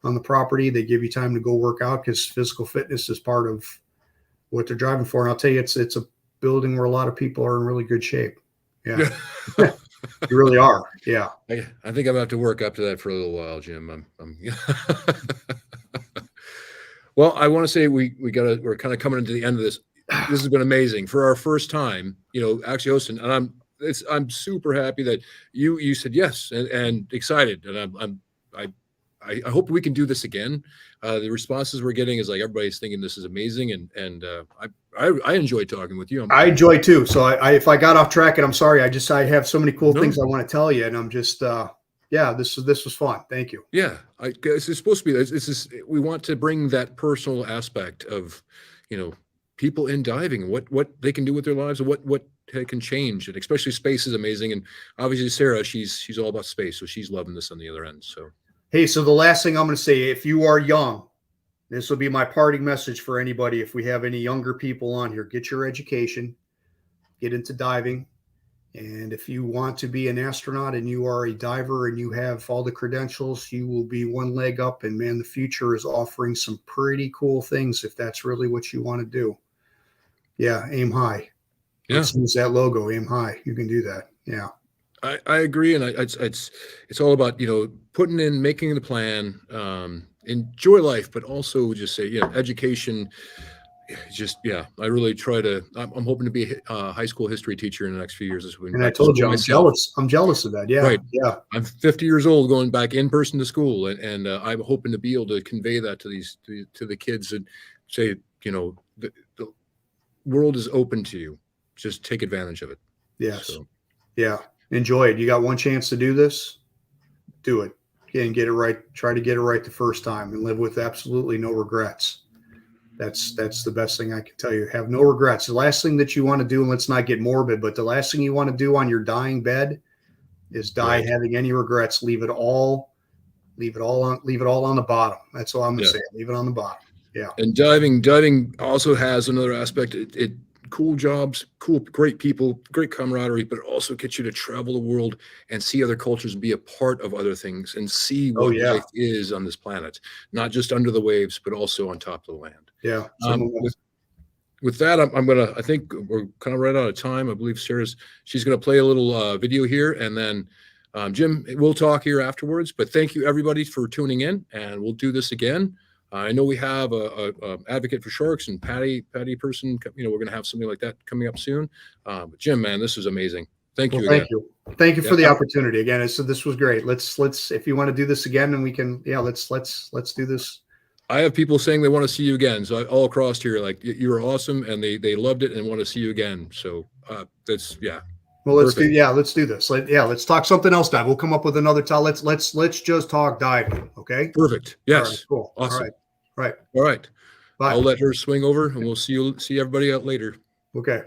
on the property. They give you time to go work out because physical fitness is part of what they're driving for. And I'll tell you, it's a building where a lot of people are in really good shape. Yeah. You really are. Yeah. I think I'm going to have to work up to that for a little while, Jim. Well, I want to say we're kind of coming into the end of this. This has been amazing for our first time, actually hosting. And I'm super happy that you said yes and excited. And I hope we can do this again. The responses we're getting is like everybody's thinking this is amazing, and I enjoy talking with you. I enjoy too. So if I got off track, and I'm sorry, I have so many cool things I want to tell you, and I'm just this was fun. Thank you. Yeah, it's supposed to be. This is we want to bring that personal aspect of people in diving, what they can do with their lives, and what they can change, and especially space is amazing. And obviously Sarah, she's all about space, so she's loving this on the other end. So. Hey, so the last thing I'm going to say, if you are young, this will be my parting message for anybody. If we have any younger people on here, get your education, get into diving. And if you want to be an astronaut and you are a diver and you have all the credentials, you will be one leg up. And man, the future is offering some pretty cool things if that's really what you want to do. Yeah, aim high. Yeah. Use that logo, aim high. You can do that. Yeah. I agree, and it's all about making the plan, enjoy life, but also just say education. I really try to. I'm hoping to be a high school history teacher in the next few years. And I told you I'm jealous. I'm jealous of that. Yeah, right. Yeah. I'm 50 years old, going back in person to school, and I'm hoping to be able to convey that to the kids and say, the world is open to you. Just take advantage of it. Yes. So. Yeah. Enjoy it. You got one chance to do this. Do it. And get it right. Try to get it right the first time and live with absolutely no regrets. That's the best thing I can tell you. Have no regrets. The last thing that you want to do, and let's not get morbid, but the last thing you want to do on your dying bed is die having any regrets. Leave it all on the bottom. That's all I'm going to say. Leave it on the bottom. Yeah. And diving also has another aspect. It cool jobs, great people, great camaraderie, but it also gets you to travel the world and see other cultures and be a part of other things and see what life is on this planet, not just under the waves, but also on top of the land. Yeah. With that, I think we're kind of right out of time. I believe she's going to play a little video here, and then Jim, we'll talk here afterwards, but thank you everybody for tuning in, and we'll do this again. I know we have a advocate for sharks and Patty person. We're going to have something like that coming up soon. But Jim, man, this is amazing. Thank you. Thank you for the opportunity again. So this was great. Let's if you want to do this again, then we can. Yeah, let's do this. I have people saying they want to see you again. So all across here, like you were awesome, and they loved it and want to see you again. So that's Well, let's do this. Let's talk something else, dive. We'll come up with another topic. Let's just talk diving. Okay. Perfect. Yes. Right, cool. Awesome. All right. Bye. I'll let her swing over, and we'll see everybody out later. Okay.